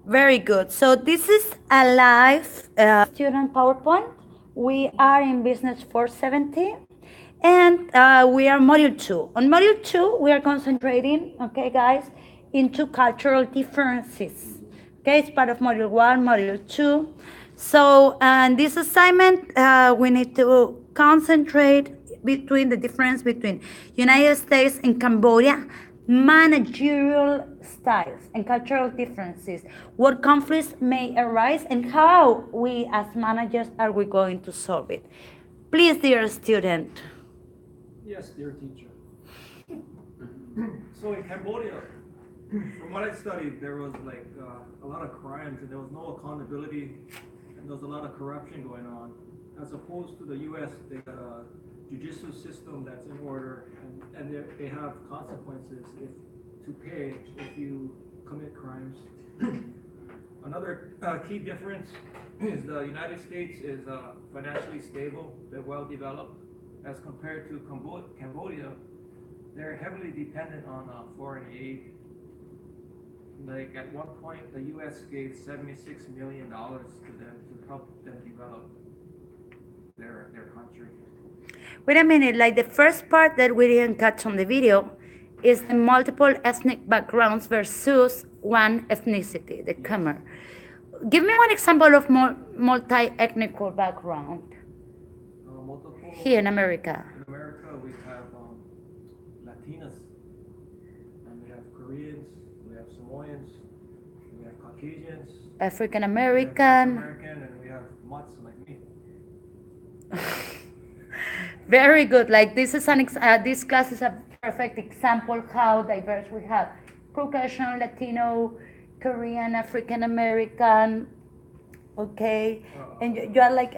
Very good. So this is a live student PowerPoint. We are in Business 470 and we are module 2. On module 2, we are concentrating, okay guys, into cultural differences. Okay, it's part of module 1, module 2. So this assignment, we need to concentrate between the difference between United States and Cambodia, managerial styles and cultural differences, what conflicts may arise, and how we as managers are we going to solve it. Please, dear student. Yes, dear teacher. So in Cambodia, from what I studied, there was like a lot of crimes and there was no accountability and there was a lot of corruption going on. As opposed to the U.S., they got a judicial system that's in order and they have consequences to pay if you commit crimes. Another key difference is the United States is financially stable, they're well developed, as compared to Cambodia. They're heavily dependent on foreign aid. Like at one point, the U.S. gave $76 million to them to help them develop their country. Wait a minute, like the first part that we didn't catch on the video is the multiple ethnic backgrounds versus one ethnicity, the Khmer. Give me one example of multi-ethnic background here in America. In America, we have Latinas, and we have Koreans, we have Samoans, we have Caucasians, African American, and we have mutts like me. Very good. Like this is this class is a perfect example how diverse we have: Caucasian, Latino, Korean, African American. Okay, and you are like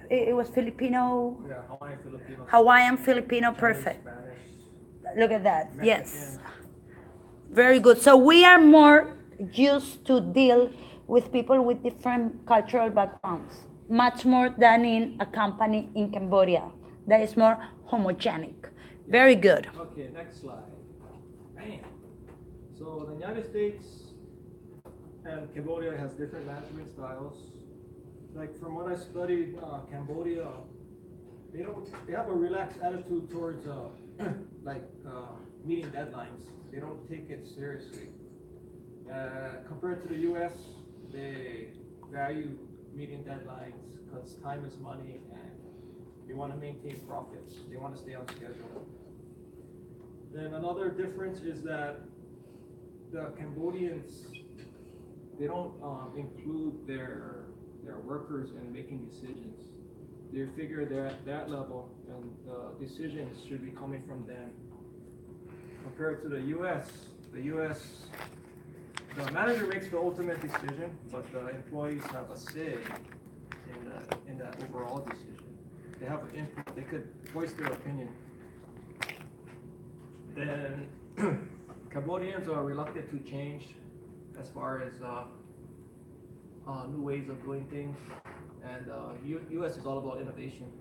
it was Filipino. Yeah, Hawaiian Filipino. Hawaiian Filipino, perfect. Look at that. Mexican. Yes. Very good. So we are more used to deal with people with different cultural backgrounds, much more than in a company in Cambodia that is more homogenic. Very good. Okay, next slide. Bam. So the United States and Cambodia has different management styles. Like from what I studied, Cambodia, they have a relaxed attitude towards meeting deadlines. They don't take it seriously. Compared to the U.S., they value meeting deadlines because time is money and they want to maintain profits. They want to stay on schedule. Then another difference is that the Cambodians, they don't include their workers in making decisions. They figure they're at that level and the decisions should be coming from them. Compared to the U.S., the manager makes the ultimate decision, but the employees have a say in that overall decision. They have an input, they could voice their opinion. Then Cambodians are reluctant to change as far as new ways of doing things, and U.S. is all about innovation.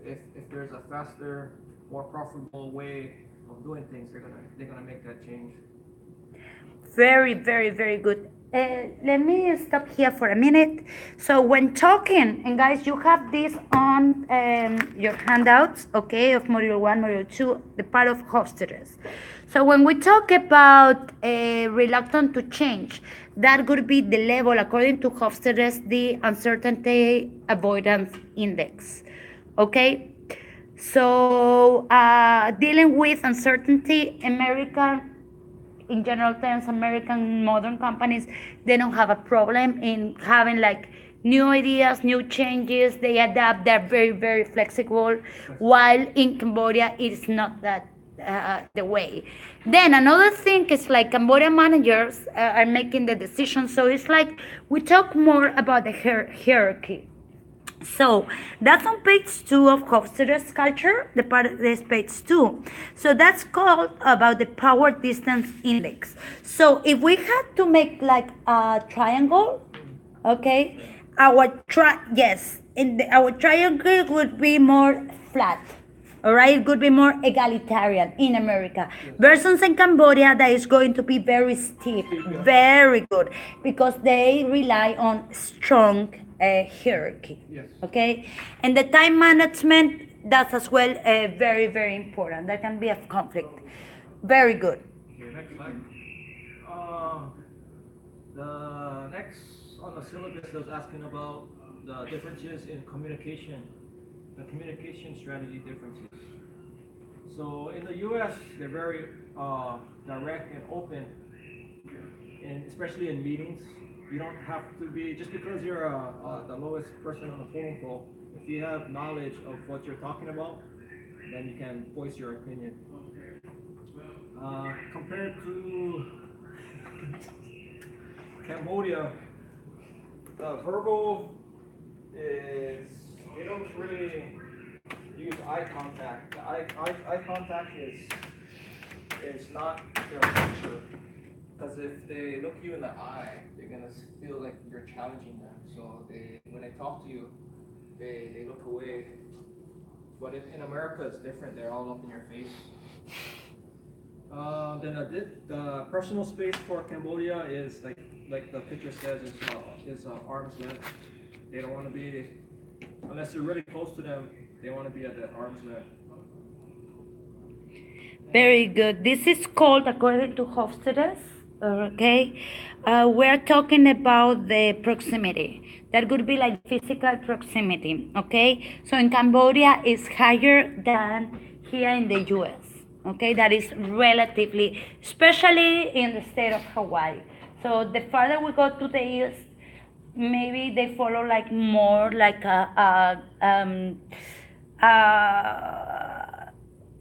If there's a faster, more profitable way of doing things, they're gonna make that change. Very, very, very good. Let me stop here for a minute. So when talking, and guys, you have this on your handouts, okay, of module 1, module 2, the part of hostess. So when we talk about reluctant to change, that could be the level, according to Hofstadter, the uncertainty avoidance index, okay? So dealing with uncertainty, in general terms, American modern companies, they don't have a problem in having like new ideas, new changes. They adapt. They're very, very flexible. While in Cambodia, it is not that the way. Then another thing is like Cambodian managers are making the decisions. So it's like we talk more about the hierarchy. So that's on page 2 of Hofstadter's culture, the part is page 2. So that's called about the power distance index. So if we had to make like a triangle, okay, our triangle would be more flat, All right, it could be more egalitarian in America. Yes. Versus in Cambodia, that is going to be very steep, Yeah. very good, because they rely on strong hierarchy. Yes. Okay, and the time management, that's as well very, very important. That can be a conflict. Very good. Okay, next slide. Uh, the next on the syllabus was asking about the differences in communication, the communication strategy differences. So in the U.S., they're very direct and open, and especially in meetings. You don't have to be just because you're the lowest person on the phone call. If you have knowledge of what you're talking about, then you can voice your opinion. Compared to Cambodia, the verbal is they don't really use eye contact. The eye contact is not their culture. Because if they look you in the eye, they're gonna feel like you're challenging them. So when they talk to you, they look away. But in America, it's different. They're all up in your face. Then the personal space for Cambodia is like the picture says is arm's length. They don't want to be unless you're really close to them. They want to be at that arm's length. Very good. This is called, according to Hofstadter, okay, we're talking about the proximity. That would be like physical proximity, okay? So in Cambodia, it's higher than here in the US, okay? That is relatively, especially in the state of Hawaii. So the farther we go to the east, maybe they follow like more like a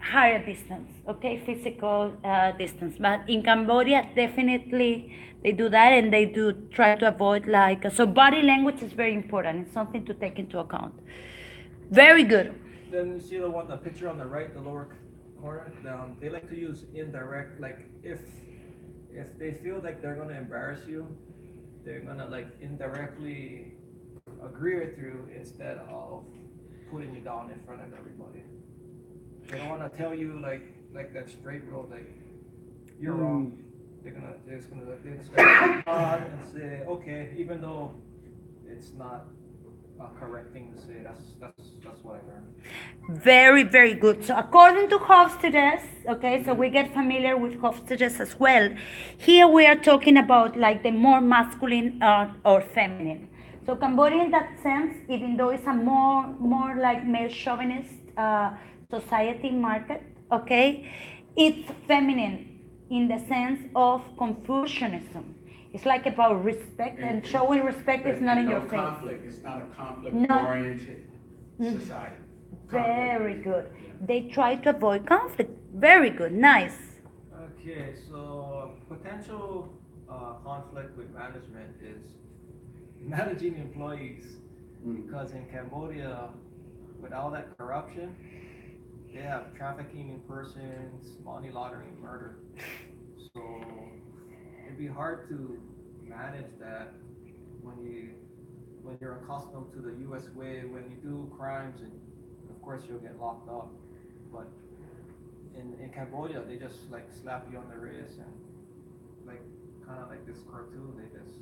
higher distance, okay, physical distance. But in Cambodia, definitely they do that, and they do try to avoid like so. Body language is very important. It's something to take into account. Very good. Then you see the picture on the right, the lower corner. They like to use indirect, like if they feel like they're gonna embarrass you, they're gonna like indirectly agree with you instead of putting you down in front of everybody. They don't want to tell you like that straight road, like you're wrong. They're just gonna nod and say okay, even though it's not a correct thing to say. That's what I learned. Very, very good. So according to Hofstadter, okay, so we get familiar with Hofstadter as well. Here we are talking about like the more masculine or feminine. So Cambodia in that sense, even though it's a more like male chauvinist society market, okay, it's feminine in the sense of Confucianism. It's like about respect, and showing respect is not in your face. Conflict. It's not a No. conflict-oriented society. Very good. They try to avoid conflict. Very good. Nice. Okay, so potential conflict with management is managing employees because in Cambodia, with all that corruption, they have trafficking in persons, money laundering, murder. So it'd be hard to manage that when you're accustomed to the U.S. way. When you do crimes, and of course you'll get locked up. But in Cambodia, they just like slap you on the wrist and like kind of like this cartoon. They just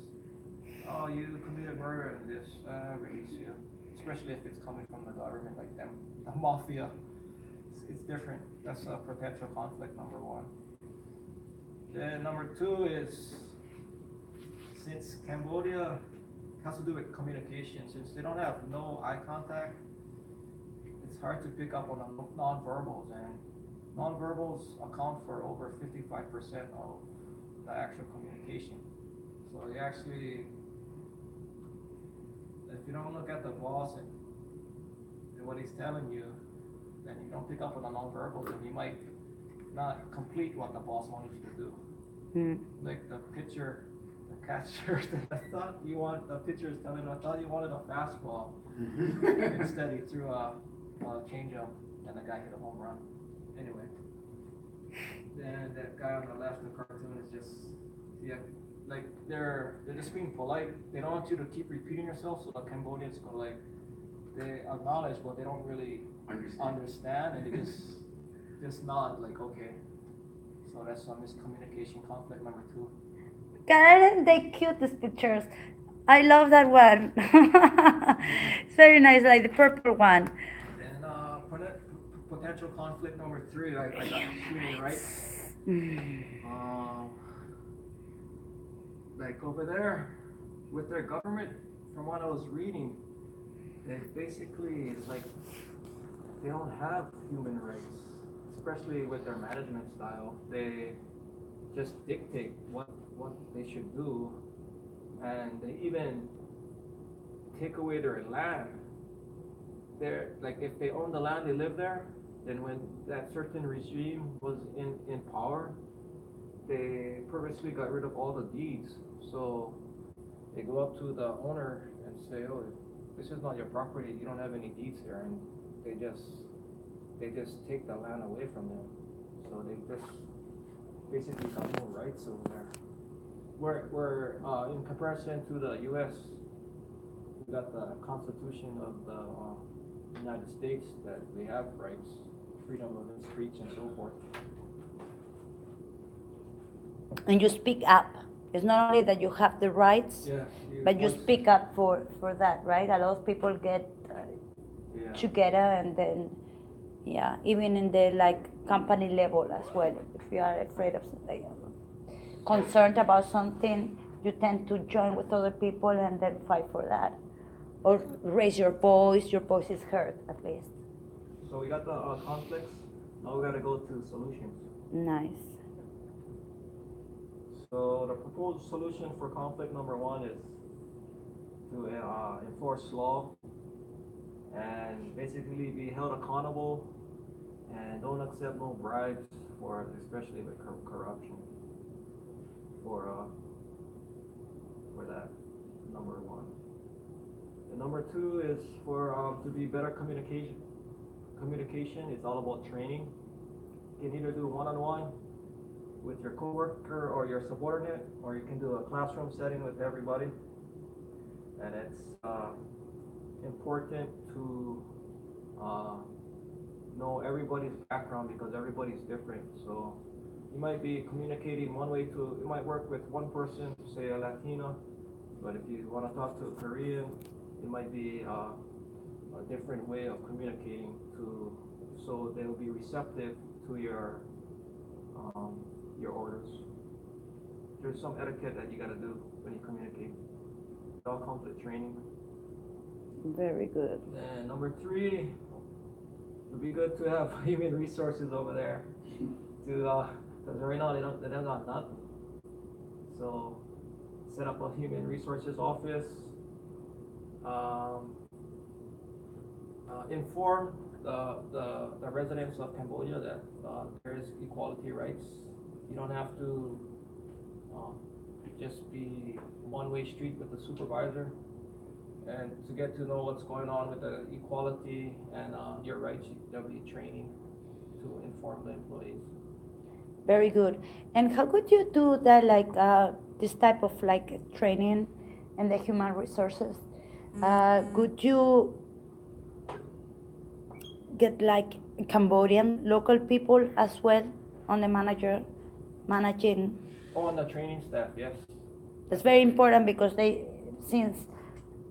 you committed murder and just release you. Especially if it's coming from the government, like them, the mafia. It's different. That's a potential conflict number one. Then number two is since Cambodia has to do with communication, since they don't have no eye contact, it's hard to pick up on the non-verbals, and non-verbals account for over 55% of the actual communication. So you actually, if you don't look at the boss and what he's telling you, then you don't pick up on the non-verbals, and you might not complete what the boss wanted you to do. Like the pitcher, the catcher, I thought you want the pitcher is telling him, I thought you wanted a fastball. Instead, he threw a changeup, and the guy hit a home run. Anyway, then that guy on the left, the cartoon is just like they're just being polite. They don't want you to keep repeating yourself, so the Cambodians go like they acknowledge, but they don't really understand, and they just nod like okay. So that's miscommunication conflict number two. God, they cutest pictures. I love that one. It's very nice, like the purple one. And potential conflict number three, I got human rights. Mm. Um, like over there with their government, from what I was reading, they basically like they don't have human rights, especially with their management style. They just dictate what they should do, and they even take away their land. They're like if they own the land, they live there. Then when that certain regime was in power, they purposely got rid of all the deeds. So they go up to the owner and say, "Oh, this is not your property. You don't have any deeds here," and they just they just take the land away from them. So they just basically got no rights over there. Where in comparison to the U.S., we got the Constitution of the United States that we have rights, freedom of speech, and so forth. And you speak up. It's not only that you have the rights, Yeah, but you speak up for that, right? A lot of people get yeah. together and then, yeah, even in the like company level as well. If you are afraid of like, concerned about something, you tend to join with other people and then fight for that, or raise your voice. Your voice is heard at least. So we got the conflicts. Now we got to go to solutions. Nice. So the proposed solution for conflict number one is to enforce law and basically be held accountable and don't accept no bribes for especially with corruption for that number one. And number two is for to be better communication. Communication is all about training. You can either do one-on-one with your coworker or your subordinate, or you can do a classroom setting with everybody. And it's important to know everybody's background because everybody's different. So you might be communicating one way to, it might work with one person, say a Latina, but if you want to talk to a Korean, it might be a different way of communicating to, so they will be receptive to your orders. There's some etiquette that you got to do when you communicate. It all comes with training. Very good. And number three, it would be good to have human resources over there to because right now they don't got nothing. So set up a human resources office. Inform the residents of Cambodia that there is equality rights. You don't have to just be one-way street with the supervisor. And to get to know what's going on with the equality and your rights, there'll be training to inform the employees. Very good. And how could you do that, like this type of like training in the human resources? Could you get like Cambodian local people as well on the managing? Oh, on the training staff, yes. That's very important because since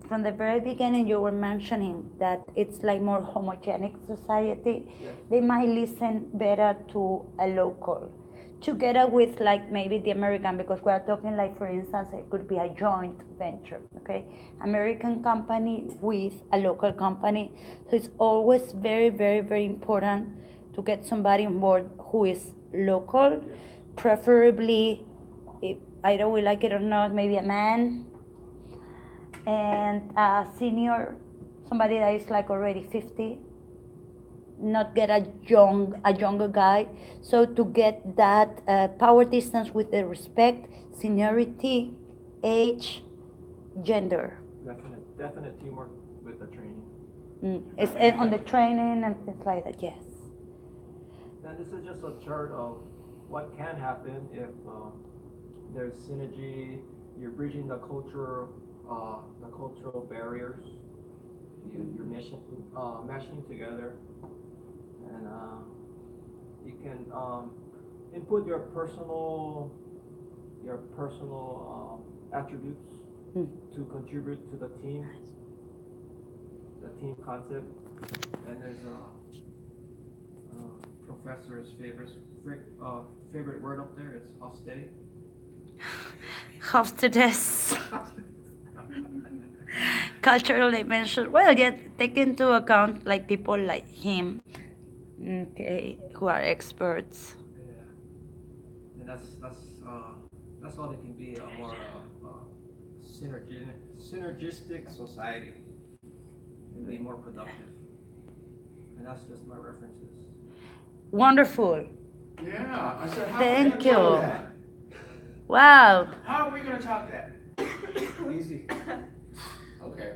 from the very beginning you were mentioning that it's like more homogenic society, Yes. they might listen better to a local together with like maybe the American, because we're talking like for instance it could be a joint venture, okay, American company with a local company. So it's always very very very important to get somebody on board who is local, preferably, if either we like it or not, maybe a man and a senior, somebody that is like already 50, not get a younger guy. So to get that power distance with the respect, seniority, age, gender. Definite teamwork with the training. It's on the training and things like that. Yes. And this is just a chart of what can happen if there's synergy. You're bridging the cultural barriers. You're meshing together. and you can input your personal attributes to contribute to the team concept. And there's professor's favorite word up there. It's hostess. Hostess. Cultural dimension. Well, yeah, take into account like people like him, okay, who are experts. Yeah, and that's all it can be, a more synergistic society and be more productive. And that's just my references. Wonderful. Yeah, I said, how Thank are we gonna you. top that? Wow. How are we gonna top that? Easy. Okay.